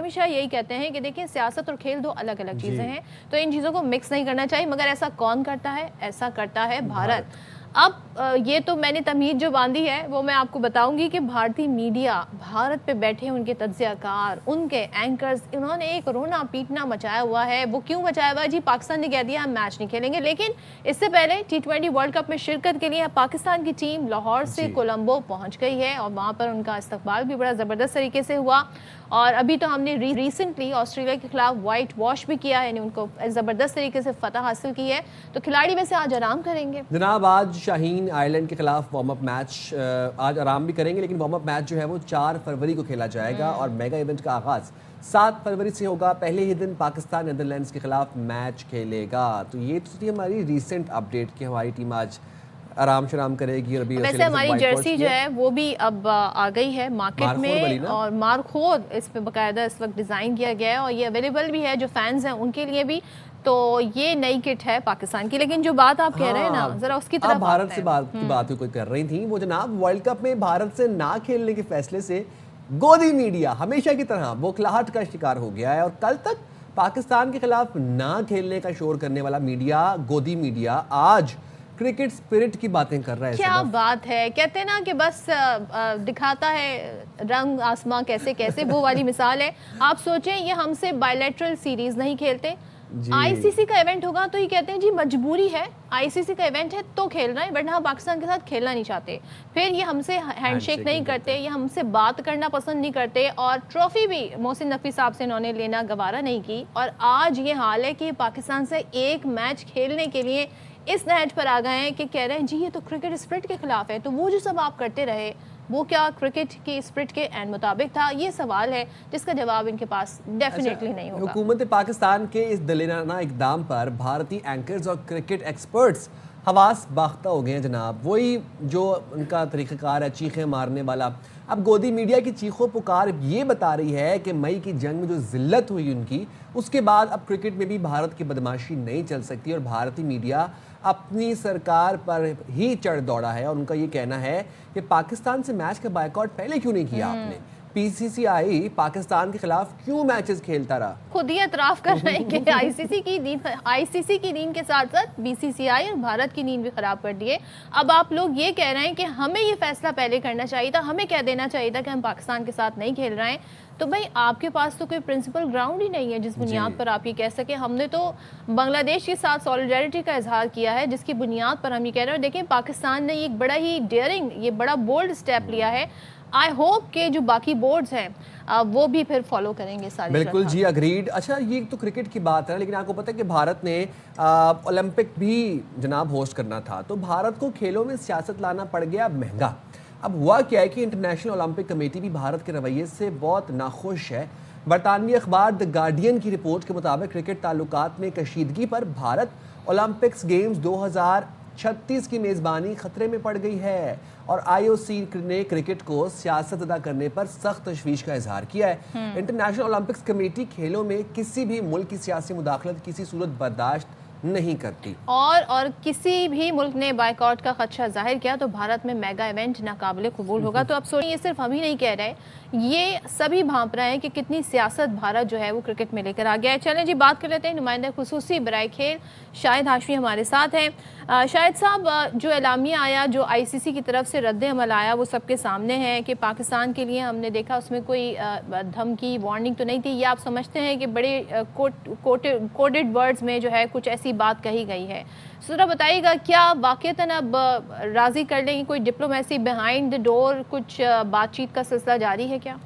हमेशा यही कहते हैं कि देखिए सियासत और खेल दो अलग अलग चीज़ें हैं, तो इन चीज़ों को मिक्स नहीं करना चाहिए। मगर ऐसा कौन करता है? ऐसा करता है भारत। अब ये तो मैंने तमहीद जो बांधी है वो मैं आपको बताऊंगी कि भारतीय मीडिया, भारत पे बैठे उनके तज्ज़ियाकार, उनके एंकर्स, इन्होंने एक रोना पीटना मचाया हुआ है। वो क्यों मचाया हुआ है जी? पाकिस्तान ने कह दिया हम मैच नहीं खेलेंगे, लेकिन इससे पहले T20 वर्ल्ड कप में शिरकत के लिए पाकिस्तान की टीम लाहौर से कोलंबो पहुंच गई है और वहाँ पर उनका इस्तकबाल भी बड़ा ज़बरदस्त तरीके से हुआ। और अभी तो हमने रिसेंटली ऑस्ट्रेलिया के खिलाफ वाइट वॉश भी किया है, यानी उनको ज़बरदस्त तरीके से फतह हासिल की है। तो खिलाड़ी वैसे आज आराम करेंगे जनाब। आज शाहीन आयरलैंड के खिलाफ वार्म अप मैच आज आराम भी करेंगे, लेकिन वार्म अप मैच जो है वो 4 फरवरी को खेला जाएगा और मेगा इवेंट का आगाज 7 फरवरी से होगा। पहले ही दिन पाकिस्तान नीदरलैंड्स के खिलाफ मैच खेलेगा। तो ये तो थी हमारी रिसेंट अपडेट कि हमारी टीम आज आराम शराम करेगी। और अभी वैसे हमारी जर्सी जो है वो भी अब आ गई है मार्केट में, और मार्खोर इस पे बाकायदा इस वक्त डिज़ाइन किया गया है और ये अवेलेबल भी है जो फैंस हैं उनके लिए भी। तो ये नई किट है पाकिस्तान की। लेकिन जो बात आप कह रहे हैं ना, जरा उसकी तरफ भारत से बात की बात कोई कर रही थी, वो जनाब वर्ल्ड कप में भारत से ना खेलने के फैसले से गोदी मीडिया हमेशा की तरह बौखलाहट का शिकार हो गया है। और कल तक पाकिस्तान के खिलाफ ना खेलने का शोर करने वाला मीडिया, गोदी मीडिया, आज क्रिकेट स्पिरिट की बातें कर रहा है। क्या बात है, कहते हैं ना कि बस दिखाता है रंग आसमां कैसे कैसे, वो वाली मिसाल है। आप सोचें ये हमसे बायलैटरल सीरीज नहीं खेलते, आईसीसी का इवेंट होगा तो ये कहते हैं जी मजबूरी है, आईसीसी का इवेंट है तो खेल रहे हैं, वरना हम पाकिस्तान के साथ खेलना नहीं चाहते। फिर ये हमसे हैंडशेक नहीं करते, ये हमसे बात करना पसंद नहीं करते, और ट्रॉफी भी मोहसिन नकवी साहब से इन्होंने लेना गवारा नहीं की। और आज ये हाल है कि पाकिस्तान से एक मैच खेलने के लिए इस नहज पर आ गए हैं कि कह रहे हैं जी ये तो क्रिकेट स्पिरिट के खिलाफ है। तो वो जो सब आप करते रहे वो क्या क्रिकेट की स्पिरिट के एंड मुताबिक था? ये सवाल है जिसका जवाब इनके पास डेफिनेटली नहीं होगा। हुकूमत पाकिस्तान के इस दलेराना इकदाम पर भारतीय एंकर्स और क्रिकेट एक्सपर्ट्स हवास बाख्ता हो गए हैं जनाब। वही जो उनका तरीक़ाकार है चीखें मारने वाला। अब गोदी मीडिया की चीखों पुकार ये बता रही है कि मई की जंग में जो जिल्लत हुई उनकी, उसके बाद अब क्रिकेट में भी भारत की बदमाशी नहीं चल सकती और भारतीय मीडिया अपनी सरकार पर ही चढ़ दौड़ा है। और उनका ये कहना है कि पाकिस्तान से मैच का बायकॉट पहले क्यों नहीं किया आपने? पीसीसीआई पाकिस्तान के खिलाफ क्यों मैचेस खेलता रहा? खुद ही एतराफ़ कर रहे हैं कि आईसीसी की नींद के साथ साथ बीसीसीआई और भारत की नींद भी खराब कर दिए। अब आप लोग ये कह रहे हैं कि हमें ये फैसला पहले करना चाहिए था, हमें कह देना चाहिए था कि हम पाकिस्तान के साथ नहीं खेल रहे हैं। तो भाई आपके पास तो कोई प्रिंसिपल ग्राउंड ही नहीं है जिस बुनियाद पर आप ये कह सके। हमने तो बांग्लादेश के साथ सॉलिडारिटी का इजहार किया है, जिसकी बुनियाद पर हम ये कह रहे हैं। देखिए पाकिस्तान ने एक बड़ा ही डेयरिंग, ये बड़ा बोल्ड स्टेप लिया है। आई होप के जो बाकी बोर्ड्स हैं वो भी फिर फॉलो करेंगे सारी। बिल्कुल जी, अग्रीड। अच्छा ये तो क्रिकेट की बात है, लेकिन आपको पता है कि भारत ने ओलंपिक भी जनाब होस्ट करना था, तो भारत को खेलों में सियासत लाना पड़ गया महंगा। अब हुआ क्या है कि इंटरनेशनल ओलंपिक कमेटी भी भारत के रवैये से बहुत नाखुश है। बरतानवी अखबार द गार्डियन की रिपोर्ट के मुताबिक क्रिकेट ताल्लुकात में कशीदगी पर भारत ओलंपिक्स गेम्स 2036 की मेज़बानी खतरे में पड़ गई है। और आईओसी ने क्रिकेट को सियासत अदा करने पर सख्त तशवीश का इजहार किया है। इंटरनेशनल ओलंपिक्स कमेटी खेलों में किसी भी मुल्क की सियासी मुदाखलत किसी सूरत बर्दाश्त नहीं करती। और किसी भी मुल्क ने बायकॉट का खदशा जाहिर किया तो भारत में मेगा इवेंट नाकाबिले कबूल होगा। तो अब सोचिए ये सिर्फ हम ही नहीं कह रहे, ये सभी भांप रहे हैं कि कितनी सियासत भारत जो है वो क्रिकेट में लेकर आ गया है। चलें जी बात कर लेते हैं नुमाइंदा खुसूसी बराए खेल शाहिद हाशमी हमारे साथ हैं। शाहिद साहब, जो एलामिया आया, जो आईसीसी की तरफ से रद्द अमल आया, वो सबके सामने है कि पाकिस्तान के लिए हमने देखा उसमें कोई धमकी वार्निंग तो नहीं थी। ये आप समझते हैं कि बड़े कोडेड वर्ड्स में जो है कुछ ऐसी बात कही गई है? जरा बताइएगा क्या वाकईतन अब राजी कर लेंगे? कोई डिप्लोमेसी बिहाइंड द डोर कुछ बातचीत का सिलसिला जारी है क्या?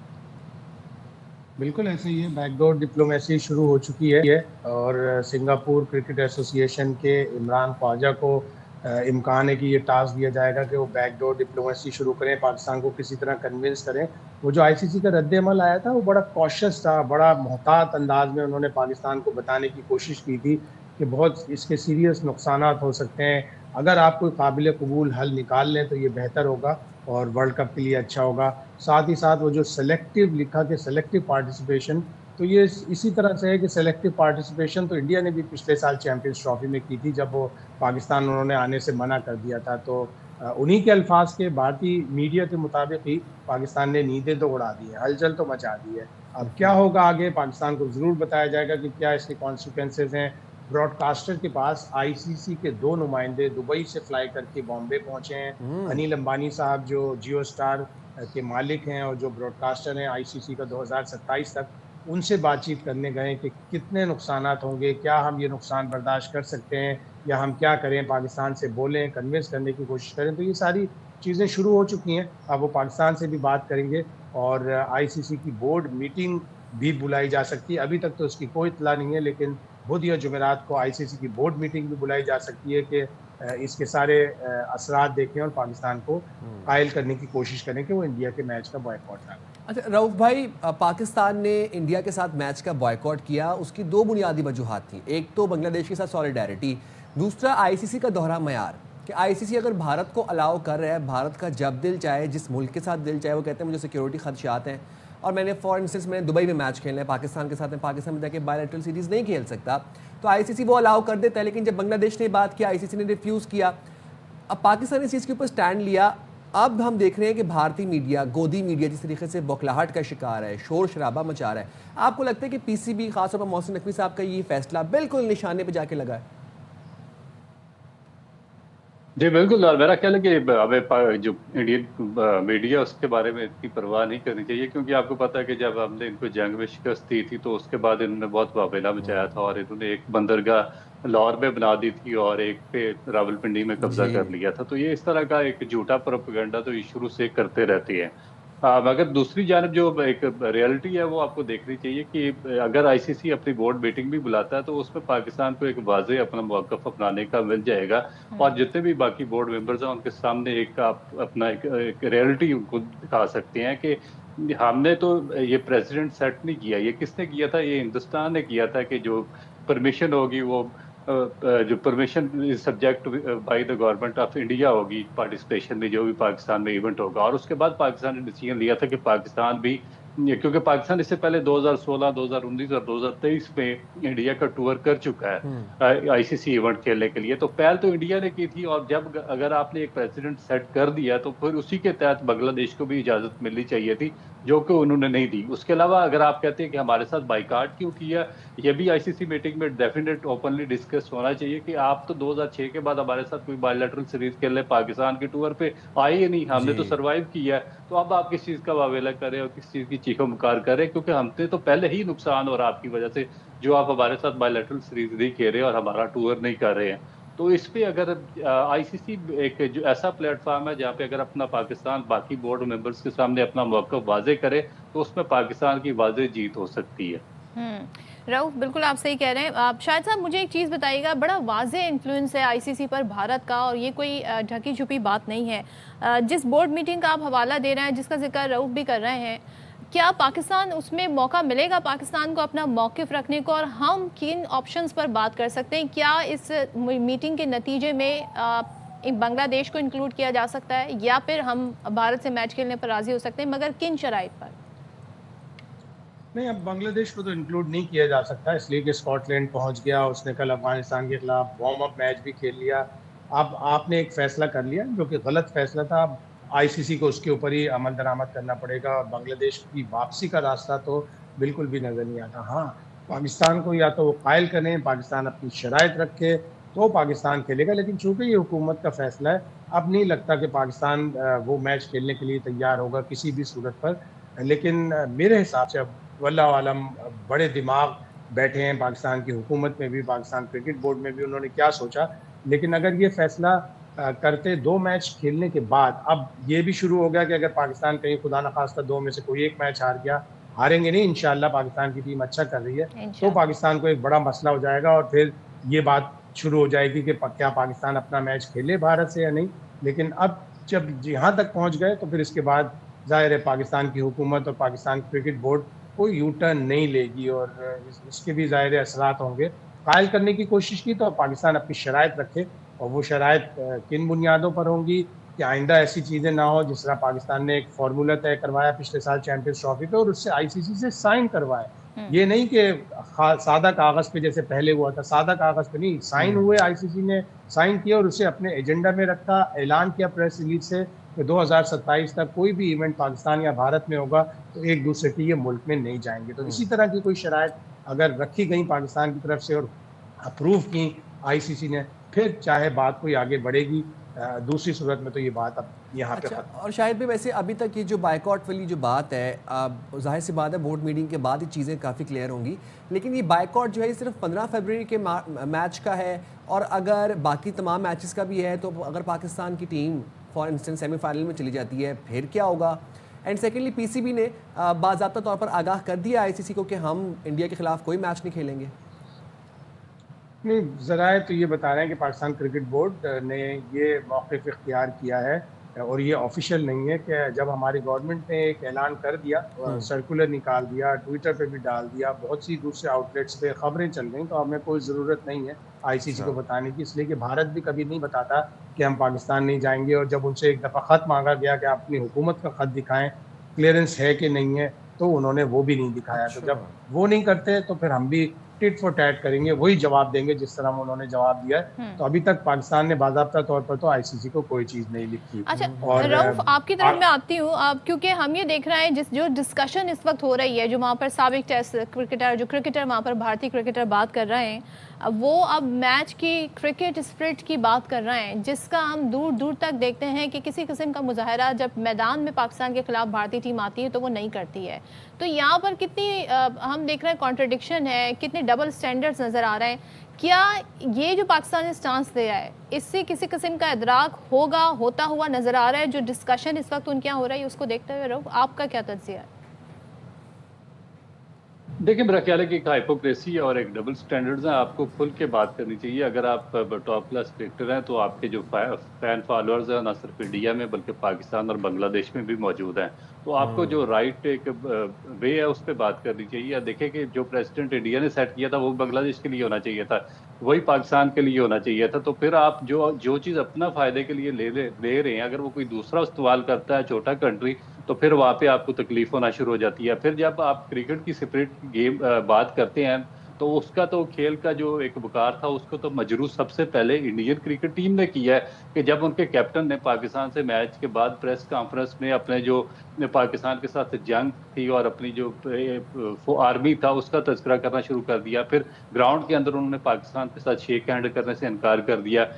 बिल्कुल ऐसे ही है, बैकडोर डिप्लोमेसी शुरू हो चुकी है और सिंगापुर क्रिकेट एसोसिएशन के इमरान ख्वाजा को इम्कान है कि ये टास्क दिया जाएगा कि वो बैकडोर डिप्लोमेसी शुरू करें, पाकिस्तान को किसी तरह कन्विंस करें। वो जो आईसीसी का रद्द अमल आया था वो बड़ा कॉशियस था, बड़ा मोहतात अंदाज में उन्होंने पाकिस्तान को बताने की कोशिश की थी कि बहुत इसके सीरियस नुकसानात हो सकते हैं। अगर आप कोई काबिल कबूल हल निकाल लें तो ये बेहतर होगा और वर्ल्ड कप के लिए अच्छा होगा। साथ ही साथ वो जो सेलेक्टिव लिखा कि सेलेक्टिव पार्टिसिपेशन, तो ये इसी तरह से है कि सेलेक्टिव पार्टिसिपेशन तो इंडिया ने भी पिछले साल चैंपियंस ट्रॉफी में की थी जब वो पाकिस्तान उन्होंने आने से मना कर दिया था। तो उन्हीं के अल्फाज के भारतीय मीडिया के मुताबिक ही पाकिस्तान ने नींदें तो उड़ा दी है, हलचल तो मचा दी है। अब क्या होगा आगे, पाकिस्तान को ज़रूर बताया जाएगा कि क्या इसके कॉन्सिक्वेंसेज हैं। ब्रॉडकास्टर के पास आईसीसी के 2 नुमाइंदे दुबई से फ्लाई करके बॉम्बे पहुंचे हैं। अनिल अंबानी साहब जो जियो स्टार के मालिक हैं और जो ब्रॉडकास्टर हैं आईसीसी का 2027 तक, उनसे बातचीत करने गए कि कितने नुकसानात होंगे, क्या हम ये नुकसान बर्दाश्त कर सकते हैं या हम क्या करें, पाकिस्तान से बोलें, कन्विंस करने की कोशिश करें। तो ये सारी चीज़ें शुरू हो चुकी हैं। अब वो पाकिस्तान से भी बात करेंगे और आईसीसी की बोर्ड मीटिंग भी बुलाई जा सकती है। अभी तक तो उसकी कोई इत्तला नहीं है, लेकिन बुध या जुमेरात को आईसीसी की बोर्ड मीटिंग भी बुलाई जा सकती है कि इसके सारे असरात देखें और पाकिस्तान को कायल करने की कोशिश करें कि वो इंडिया के मैच का बॉयकॉट ना करें। अच्छा रऊफ भाई, पाकिस्तान ने इंडिया के साथ मैच का बॉयकॉट किया, उसकी दो बुनियादी वजूहात थी। एक तो बांग्लादेश के साथ सॉलिडारिटी, दूसरा आईसीसी का दोहरा मयार कि आईसीसी अगर भारत को अलाउ कर रहा है, भारत का जब दिल चाहे, जिस मुल्क के साथ दिल चाहे, वो कहते हैं मुझे सिक्योरिटी खदशात हैं और मैंने फॉर इंस्टेंस मैंने दुबई में मैच खेलना है पाकिस्तान के साथ, में पाकिस्तान में जाके बायलैटरल सीरीज़ नहीं खेल सकता, तो आईसीसी वो अलाउ कर देता है। लेकिन जब बांग्लादेश ने बात किया, आईसीसी ने रिफ्यूज़ किया। अब पाकिस्तान ने इस चीज़ के ऊपर स्टैंड लिया। अब हम देख रहे हैं कि भारतीय मीडिया, गोदी मीडिया जिस तरीके से बौखलाहट का शिकार है, शोर शराबा मचा रहा है, आपको लगता है कि पीसीबी, खासतौर पर मोहसिन नकवी साहब का ये फैसला बिल्कुल निशाने पे जाके लगा है? जी बिल्कुल, और मेरा ख्याल है कि हमें जो इंडियन मीडिया उसके बारे में इतनी परवाह नहीं करनी चाहिए, क्योंकि आपको पता है कि जब हमने इनको जंग में शिकस्त दी थी तो उसके बाद इन्होंने बहुत वावेला मचाया था और इन्होंने एक बंदरगाह लाहौर में बना दी थी और एक पे रावलपिंडी में कब्जा कर लिया था। तो ये इस तरह का एक झूठा प्रोपेगेंडा तो ये शुरू से करते रहते हैं। मगर दूसरी जानब जो एक रियलिटी है वो आपको देखनी चाहिए कि अगर आईसीसी अपनी बोर्ड मीटिंग भी बुलाता है तो उसमें पाकिस्तान को एक वाज़े अपना मौक़िफ़ अपनाने का मिल जाएगा और जितने भी बाकी बोर्ड मेंबर्स हैं उनके सामने एक आप अपना एक रियलिटी उनको दिखा सकते हैं कि हमने तो ये प्रेसिडेंट सेट नहीं किया, ये किसने किया था, ये हिंदुस्तान ने किया था कि जो परमिशन होगी वो जो permission subject by the government of India होगी पार्टिसिपेशन में, जो भी पाकिस्तान में इवेंट होगा। और उसके बाद पाकिस्तान ने डिसीजन लिया था कि पाकिस्तान भी, क्योंकि पाकिस्तान इससे पहले 2016, 2019 और 2023 में इंडिया का टूर कर चुका है आईसीसी इवेंट खेलने के लिए, तो पहल तो इंडिया ने की थी। और जब अगर आपने एक प्रेसिडेंट सेट कर दिया तो फिर उसी के तहत बांग्लादेश को भी इजाजत मिलनी चाहिए थी, जो कि उन्होंने नहीं दी। उसके अलावा अगर आप कहते हैं कि हमारे साथ बाइकाट क्यों किया, ये भी आईसीसी मीटिंग में डेफिनेट ओपनली डिस्कस होना चाहिए कि आप तो 2006 के बाद हमारे साथ कोई बायलैटरल सीरीज खेलने पाकिस्तान के टूर पे आए ही नहीं, हमने तो सर्वाइव किया है, तो अब आप किस चीज़ का वावेला करें और किस चीज़ की चीखो पुकार करें, क्योंकि हमने तो पहले ही नुकसान हो रहा आपकी वजह से, जो आप हमारे साथ बायलैटरल सीरीज नहीं खेल रहे और हमारा टूर नहीं कर रहे हैं। तो इस पे अगर आईसीसी एक जो ऐसा प्लेटफॉर्म है जहाँ पे अगर अपना पाकिस्तान बाकी बोर्ड मेंबर्स के सामने अपना मौक़िफ़ वाज़े करे तो उसमें पाकिस्तान की वाज़े जीत हो सकती है। रऊफ, बिल्कुल आप सही कह रहे हैं। आप शायद साहब मुझे एक चीज़ बताइएगा, बड़ा वाज़े इन्फ्लुएंस है आईसीसी पर भारत का और ये कोई ढकी छुपी बात नहीं है। जिस बोर्ड मीटिंग का आप हवाला दे रहे हैं, जिसका जिक्र रऊफ भी कर रहे हैं, क्या पाकिस्तान उसमें मौका मिलेगा पाकिस्तान को अपना मौक़िफ़ रखने को, और हम किन ऑप्शंस पर बात कर सकते हैं? क्या इस मीटिंग के नतीजे में बांग्लादेश को इंक्लूड किया जा सकता है या फिर हम भारत से मैच खेलने पर राज़ी हो सकते हैं, मगर किन शराइत पर? नहीं, अब बांग्लादेश को तो इंक्लूड नहीं किया जा सकता, इसलिए कि स्कॉटलैंड पहुंच गया, उसने कल अफगानिस्तान के खिलाफ वार्म अप मैच भी खेल लिया। अब आपने एक फैसला कर लिया जो कि गलत फैसला था, अब आईसीसी को उसके ऊपर ही अमल दरामद करना पड़ेगा और बांग्लादेश की वापसी का रास्ता तो बिल्कुल भी नज़र नहीं आता। हाँ, पाकिस्तान को या तो वो कायल करें, पाकिस्तान अपनी शराइत रखे तो पाकिस्तान खेलेगा, लेकिन चूंकि ये हुकूमत का फैसला है, अब नहीं लगता कि पाकिस्तान वो मैच खेलने के लिए तैयार होगा किसी भी सूरत पर। लेकिन मेरे हिसाब से अब वल्लाह आलम बड़े दिमाग बैठे हैं पाकिस्तान की हुकूमत में भी, पाकिस्तान क्रिकेट बोर्ड में भी, उन्होंने क्या सोचा। लेकिन अगर ये फैसला करते 2 मैच खेलने के बाद, अब ये भी शुरू हो गया कि अगर पाकिस्तान कहीं खुदा न खास्ता 2 में से कोई एक मैच हार गया, हारेंगे नहीं इंशाल्लाह, पाकिस्तान की टीम अच्छा कर रही है, तो पाकिस्तान को एक बड़ा मसला हो जाएगा और फिर ये बात शुरू हो जाएगी कि क्या पाकिस्तान अपना मैच खेले भारत से या नहीं। लेकिन अब जब यहाँ तक पहुँच गए तो फिर इसके बाद ज़ाहिर है पाकिस्तान की हुकूमत और पाकिस्तान क्रिकेट बोर्ड कोई यू टर्न नहीं लेगी और इसके भी ज़ाहिर असरात होंगे। कायल करने की कोशिश की तो पाकिस्तान अपनी शराइत रखे, और वो शराइत किन बुनियादों पर होंगी कि आइंदा ऐसी चीज़ें ना हो जिस तरह पाकिस्तान ने एक फार्मूला तय करवाया पिछले साल चैंपियंस ट्रॉफी पे और उससे आईसीसी से साइन करवाए। ये नहीं कि सादा कागज़ पे जैसे पहले हुआ था, सादा कागज़ पे नहीं, साइन हुए, आईसीसी ने साइन किया और उसे अपने एजेंडा में रखा, ऐलान किया प्रेस रिलीज से कि 2027 तक कोई भी इवेंट पाकिस्तान या भारत में होगा तो एक दूसरे के ये मुल्क में नहीं जाएंगे। तो इसी तरह की कोई शराइत अगर रखी गई पाकिस्तान की तरफ से और अप्रूव की आईसीसी ने, फिर चाहे बात कोई आगे बढ़ेगी। दूसरी सूरत में तो ये बात अब यहाँ पे अच्छा, और शायद भी वैसे अभी तक ये जो बायकॉट वाली जो बात है, जाहिर सी बात है बोर्ड मीटिंग के बाद ही चीज़ें काफ़ी क्लियर होंगी, लेकिन ये बायकॉट जो है ये सिर्फ 15 फरवरी के मैच का है, और अगर बाकी तमाम मैचेस का भी है तो अगर पाकिस्तान की टीम फॉर इंस्टेंस सेमीफाइनल में चली जाती है फिर क्या होगा? एंड सेकेंडली पीसीबी ने बाज़ाब्ता तौर पर आगाह कर दिया आईसीसी को कि हम इंडिया के खिलाफ कोई मैच नहीं खेलेंगे। नहीं, ज़राए तो ये बता रहे हैं कि पाकिस्तान क्रिकेट बोर्ड ने ये मौक़िफ़ इख्तियार किया है, और ये ऑफिशियल नहीं है कि जब हमारी गवर्नमेंट ने एक ऐलान कर दिया, सर्कुलर निकाल दिया, ट्विटर पे भी डाल दिया, बहुत सी दूसरे आउटलेट्स पे ख़बरें चल गई, तो हमें कोई ज़रूरत नहीं है आईसीसी को बताने की, इसलिए कि भारत भी कभी नहीं बताता कि हम पाकिस्तान नहीं जाएंगे। और जब उनसे एक दफ़ा ख़त मांगा गया कि आप अपनी हुकूमत का ख़त दिखाएं, क्लियरेंस है कि नहीं है, तो उन्होंने वो भी नहीं दिखाया। तो जब वो नहीं करते तो फिर हम भी टिट फॉर टैट करेंगे, वही जवाब देंगे जिस तरह उन्होंने जवाब दिया है। तो अभी तक पाकिस्तान ने बाज़ाब्ता तौर पर तो आईसीसी को कोई चीज़ नहीं लिखी। अच्छा, और रऊफ आपकी तरफ मैं आती हूँ अब, क्योंकि हम ये देख रहे हैं जो डिस्कशन इस वक्त हो रही है, जो वहाँ पर साबिक टेस्ट क्रिकेटर, जो क्रिकेटर वहाँ पर भारतीय क्रिकेटर बात कर रहे हैं, अब वो अब मैच की क्रिकेट स्पिरिट की बात कर रहे हैं, जिसका हम दूर दूर तक देखते हैं कि किसी किस्म का मुजाहरा जब मैदान में पाकिस्तान के खिलाफ भारतीय टीम आती है तो वो नहीं करती है। तो यहाँ पर कितनी हम देख रहे हैं कॉन्ट्रडिक्शन है, कितने डबल स्टैंडर्ड्स नज़र आ रहे हैं। क्या ये जो पाकिस्तान ने स्टांस दिया है, इससे किसी किस्म का इदराक होता हुआ नज़र आ रहा है? जो डिस्कशन इस वक्त उनके यहाँ हो रहा है उसको देखते हुए रऊफ, आपका क्या तज्जिया है? देखिए, मेरा ख्याल है कि एक हाइपोक्रेसी और एक डबल स्टैंडर्ड्स हैं, आपको खुल के बात करनी चाहिए। अगर आप टॉप क्लास क्रिकेटर हैं तो आपके जो फैन फॉलोअर्स हैं ना सिर्फ इंडिया में बल्कि पाकिस्तान और बांग्लादेश में भी मौजूद हैं, तो आपको जो राइट एक वे है उस पर बात करनी चाहिए। देखें कि जो प्रेसिडेंट इंडिया ने सेट किया था वो बांग्लादेश के लिए होना चाहिए था, वही पाकिस्तान के लिए होना चाहिए था। तो फिर आप जो चीज़ अपना फ़ायदे के लिए ले रहे हैं, अगर वो कोई दूसरा इस्तेमाल करता है, छोटा कंट्री, तो फिर वहाँ पे आपको तकलीफ होना शुरू हो जाती है। फिर जब आप क्रिकेट की सेपरेट गेम बात करते हैं तो उसका तो खेल का जो एक वकार था उसको तो मजरू सबसे पहले इंडियन क्रिकेट टीम ने किया है कि जब उनके कैप्टन ने पाकिस्तान से मैच के बाद प्रेस कॉन्फ्रेंस में अपने जो पाकिस्तान के साथ जंग थी और अपनी जो आर्मी था उसका तस्करा करना शुरू कर दिया। फिर ग्राउंड के अंदर उन्होंने पाकिस्तान के साथ शेक हैंड करने से इनकार कर दिया।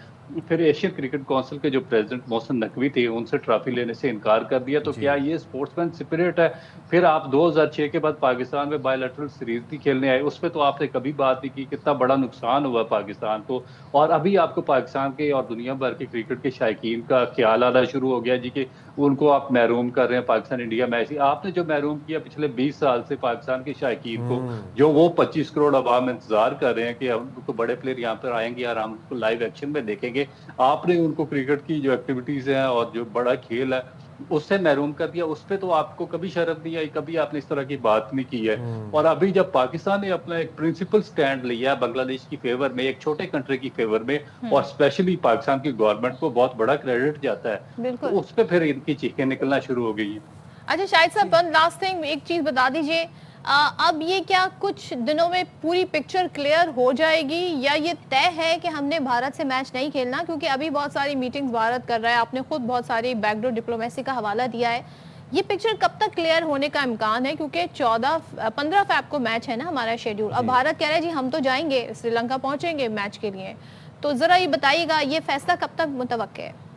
फिर एशियन क्रिकेट काउंसिल के जो प्रेसिडेंट मोहसिन नकवी थे उनसे ट्रॉफी लेने से इनकार कर दिया। तो क्या ये स्पोर्ट्समैन स्पिरिट है? फिर आप 2006 के बाद पाकिस्तान में बायलैटरल सीरीज भी खेलने आए, उस पर तो आपने कभी बात नहीं की, कितना बड़ा नुकसान हुआ पाकिस्तान को। और अभी आपको पाकिस्तान के और दुनिया भर के क्रिकेट के शायकीन का ख्याल आना शुरू हो गया जी कि उनको आप महरूम कर रहे हैं पाकिस्तान इंडिया मैच। आपने जो महरूम किया पिछले 20 साल से पाकिस्तान के शायकीन को, जो वो 25 करोड़ अवाम इंतजार कर रहे हैं कि उनको बड़े प्लेयर यहाँ पर आएंगे और हम उनको लाइव एक्शन में देखेंगे, आपने उनको क्रिकेट की जो एक्टिविटीज हैं और जो बड़ा खेल है उससे महरूम कर दिया। उस पर तो आपको कभी शर्म नहीं आई, कभी आपने इस तरह की बात नहीं की है। और अभी जब पाकिस्तान ने अपना एक प्रिंसिपल स्टैंड लिया बांग्लादेश की फेवर में, एक छोटे कंट्री की फेवर में, और स्पेशली पाकिस्तान की गवर्नमेंट को बहुत बड़ा क्रेडिट जाता है, तो उस पर फिर इनकी चीखें निकलना शुरू हो गई है। अच्छा शाहिद साहब, वन लास्ट थिंग, एक चीज बता दीजिए, अब ये क्या कुछ दिनों में पूरी पिक्चर क्लियर हो जाएगी या ये तय है कि हमने भारत से मैच नहीं खेलना? क्योंकि अभी बहुत सारी मीटिंग्स भारत कर रहा है, आपने खुद बहुत सारी बैकडोर डिप्लोमेसी का हवाला दिया है। ये पिक्चर कब तक क्लियर होने का इम्कान है? क्योंकि 15 फैब को मैच है ना हमारा शेड्यूल। अब भारत कह रहा है जी हम तो जाएंगे, श्रीलंका पहुंचेंगे मैच के लिए, तो जरा ये बताइएगा ये फैसला कब तक मुतवक्के है?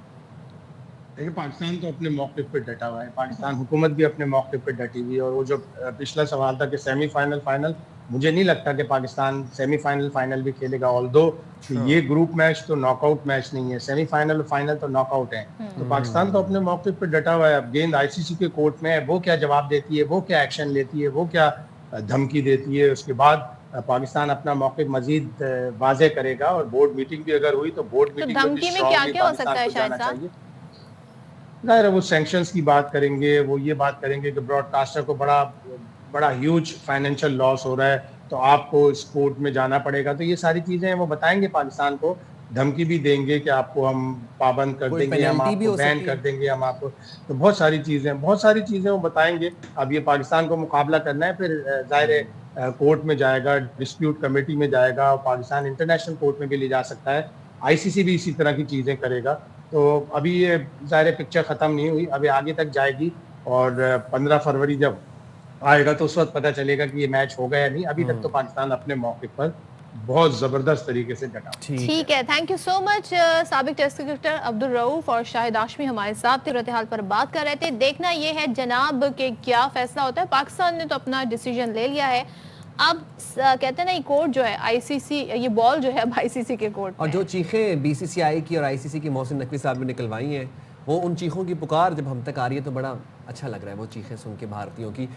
देखिए, पाकिस्तान तो अपने मौक़िफ़ पे डटा हुआ है, पाकिस्तान हुकूमत भी अपने मौक़िफ़ पे डटी हुई है। और वो जो पिछला सवाल था कि सेमीफाइनल फाइनल, मुझे नहीं लगता कि पाकिस्तान सेमीफाइनल फाइनल भी खेलेगा। ऑल्दो ये ग्रुप मैच तो नॉकआउट मैच नहीं है, सेमीफाइनल और फाइनल तो नॉकआउट है। तो पाकिस्तान तो अपने मौक़िफ़ पे डटा हुआ है। अब गेंद आईसीसी के कोर्ट में है, वो क्या जवाब देती है, वो क्या एक्शन लेती है, वो क्या धमकी देती है, उसके बाद पाकिस्तान अपना मौक़िफ़ मजीद वाज़ेह करेगा। और बोर्ड मीटिंग भी अगर हुई तो बोर्ड मीटिंग धमकी में क्या हो सकता है शायद साहब? जाहिर है वो सैंक्शंस की बात करेंगे, वो ये बात करेंगे कि ब्रॉडकास्टर को बड़ा ह्यूज फाइनेंशियल लॉस हो रहा है तो आपको इस कोर्ट में जाना पड़ेगा। तो ये सारी चीज़ें वो बताएंगे पाकिस्तान को, धमकी भी देंगे कि आपको हम पाबंद कर देंगे, हम आपको बैन कर देंगे, हम आपको, तो बहुत सारी चीज़ें वो बताएंगे। अब ये पाकिस्तान को मुकाबला करना है, फिर जाहिर है कोर्ट में जाएगा, डिस्प्यूट कमेटी में जाएगा, और पाकिस्तान इंटरनेशनल कोर्ट में भी ले जा सकता है। आईसीसी भी इसी तरह की चीज़ें करेगा। तो अभी ये ज़ाहिर है पिक्चर ख़त्म नहीं हुई, अभी आगे तक जाएगी और 15 फरवरी जब आएगा तो उस वक्त पता चलेगा कि ये मैच होगा या नहीं। अभी तक तो पाकिस्तान अपने मौके पर बहुत ज़बरदस्त तरीके से डटा। ठीक है, थैंक यू सो मच साबिक टेस्ट क्रिकेटर अब्दुल रऊफ और शाहिद हाशमी हमारे साथ सूरत हाल पर बात कर रहे थे। देखना ये है जनाब के क्या फैसला होता है। पाकिस्तान ने तो अपना डिसीजन ले लिया है। अब कहते हैं ना, ये कोर्ट जो है आईसीसी, ये बॉल जो है अब आईसीसी के कोर्ट और में जो चीखें बीसीसीआई की और आईसीसी की मोहसिन नकवी साहब ने निकलवाई हैं, वो उन चीखों की पुकार जब हम तक आ रही है तो बड़ा अच्छा लग रहा है वो चीखें सुन के भारतीयों की।